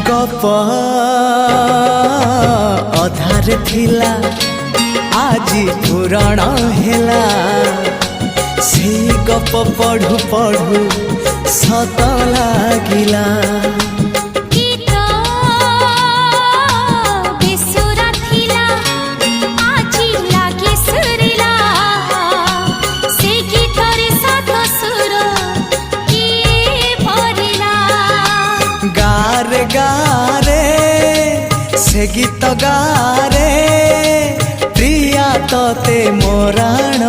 गप अधार थिला आजी पुराण हेला से गप पढ़ु पढ़ु सत लागिला। गारे गारे से गीत गारे प्रिया तोते मोराण